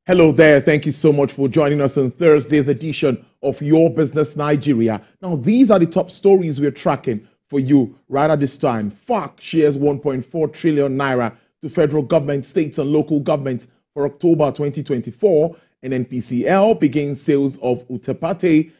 Hello there. Thank you so much for joining us on Thursday's edition of Your Business Nigeria. Now, these are the top stories we're tracking for you right at this time. FARC shares 1.4 trillion naira to federal government, states and local governments for October 2024. NNPCL begins sales of Utapate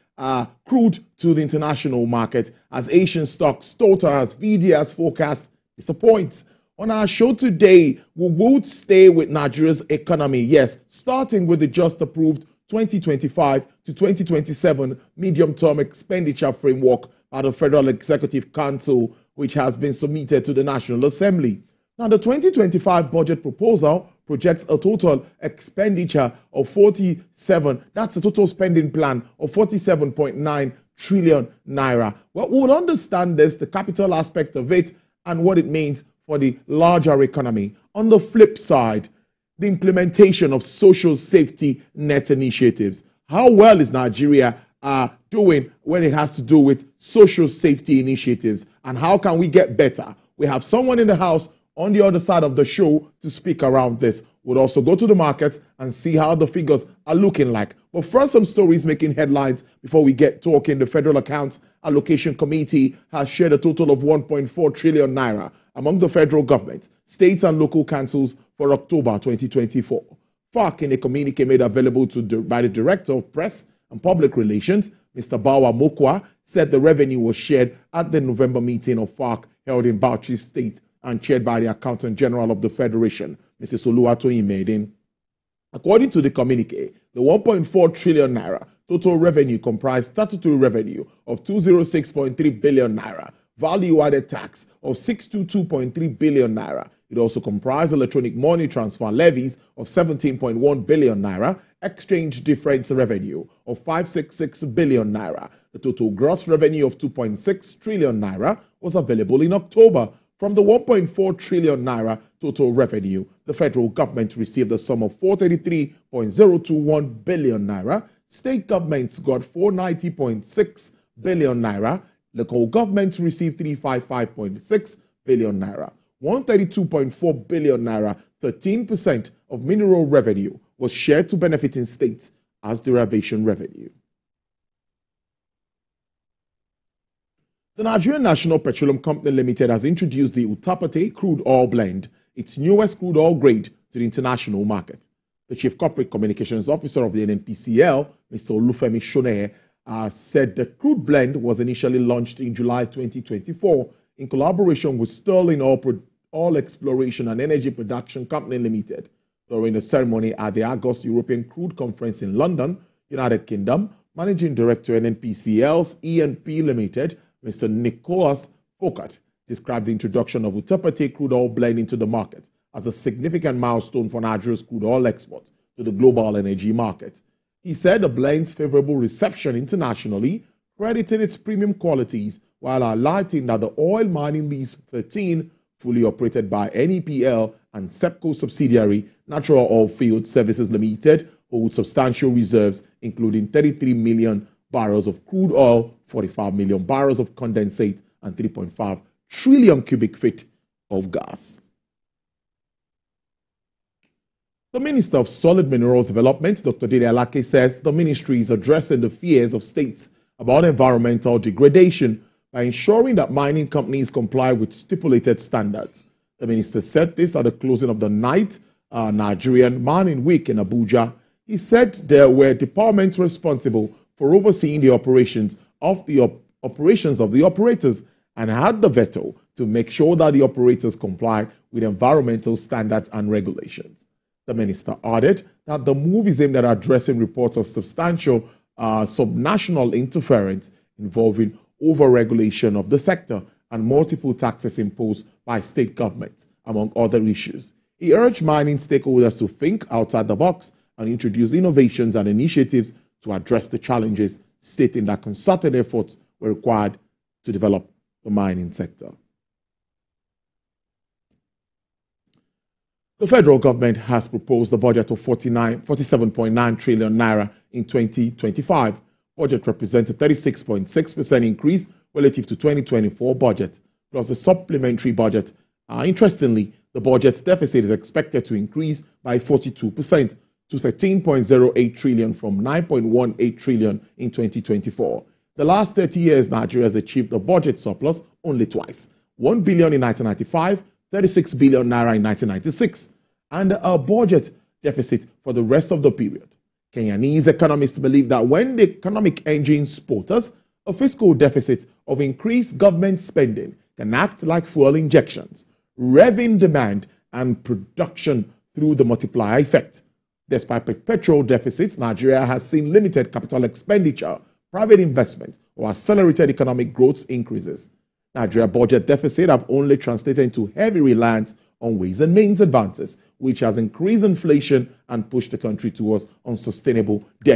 crude to the international market as Asian stocks total as VDA's forecast disappoints. On our show today, we will stay with Nigeria's economy. Yes, starting with the just approved 2025 to 2027 medium-term expenditure framework by the Federal Executive Council, which has been submitted to the National Assembly. Now, the 2025 budget proposal projects a total expenditure of that's a total spending plan of 47.9 trillion naira. Well, we will understand this, the capital aspect of it, and what it means for the larger economy. On the flip side, the implementation of social safety net initiatives. How well is Nigeria doing when it has to do with social safety initiatives? And how can we get better? We have someone in the house on the other side of the show to speak around this. We'll also go to the markets and see how the figures are looking like. But first, some stories making headlines before we get talking. The Federal Accounts Allocation Committee has shared a total of 1.4 trillion naira among the federal government, states and local councils for October 2024. FARC, in a communique made available by the Director of Press and Public Relations, Mr. Bawa Mokwa, said the revenue was shared at the November meeting of FARC held in Bauchi State and chaired by the Accountant General of the Federation, Mrs. Oluwatoyin Medin. According to the communique, the 1.4 trillion naira total revenue comprised statutory revenue of 206.3 billion naira, value-added tax of 622.3 billion naira. It also comprised electronic money transfer levies of 17.1 billion naira, exchange difference revenue of 566 billion naira. The total gross revenue of 2.6 trillion naira was available in October. From the 1.4 trillion naira total revenue, the federal government received a sum of 433.021 billion naira. State governments got 490.6 billion naira. Local governments received 355.6 billion naira. 132.4 billion naira, 13% of mineral revenue, was shared to benefiting states as derivation revenue. The Nigerian National Petroleum Company Limited has introduced the Utapate crude oil blend, its newest crude oil grade, to the international market. The Chief Corporate Communications Officer of the NNPCL, Mr. Olufemi Shone, said the crude blend was initially launched in July 2024 in collaboration with Sterling Oil Exploration and Energy Production Company Limited. During the ceremony at the August European Crude Conference in London, United Kingdom, Managing Director NNPCL's E&P Limited, Mr. Nicholas Foucault, described the introduction of Utapate crude oil blend into the market as a significant milestone for Nigeria's crude oil exports to the global energy market. He said the blend's favorable reception internationally credited its premium qualities while highlighting that the oil mining lease 13, fully operated by NEPL and SEPCO subsidiary Natural Oil Field Services Limited, holds substantial reserves including 33 million barrels of crude oil, 45 million barrels of condensate, and 3.5 trillion cubic feet of gas. The Minister of Solid Minerals Development, Dr. Dede Alake, says the ministry is addressing the fears of states about environmental degradation by ensuring that mining companies comply with stipulated standards. The minister said this at the closing of the ninth Nigerian Mining Week in Abuja. He said there were departments responsible for overseeing the operations of the operators and had the veto to make sure that the operators comply with environmental standards and regulations. The minister added that the move is aimed at addressing reports of substantial subnational interference involving over-regulation of the sector and multiple taxes imposed by state governments, among other issues. He urged mining stakeholders to think outside the box and introduce innovations and initiatives to address the challenges, stating that concerted efforts were required to develop the mining sector. The federal government has proposed a budget of 47.9 trillion naira in 2025. Budget represents a 36.6% increase relative to 2024 budget, plus a supplementary budget. Interestingly, the budget deficit is expected to increase by 42% to 13.08 trillion from 9.18 trillion in 2024. The last 30 years, Nigeria has achieved a budget surplus only twice. 1 billion in 1995, 36 billion naira in 1996, and a budget deficit for the rest of the period. Kenyanese economists believe that when the economic engine sputters, a fiscal deficit of increased government spending can act like fuel injections, revving demand and production through the multiplier effect. Despite perpetual deficits, Nigeria has seen limited capital expenditure, private investment, or accelerated economic growth increases. Nigeria budget deficit have only translated into heavy reliance on ways and means advances, which has increased inflation and pushed the country towards unsustainable debt.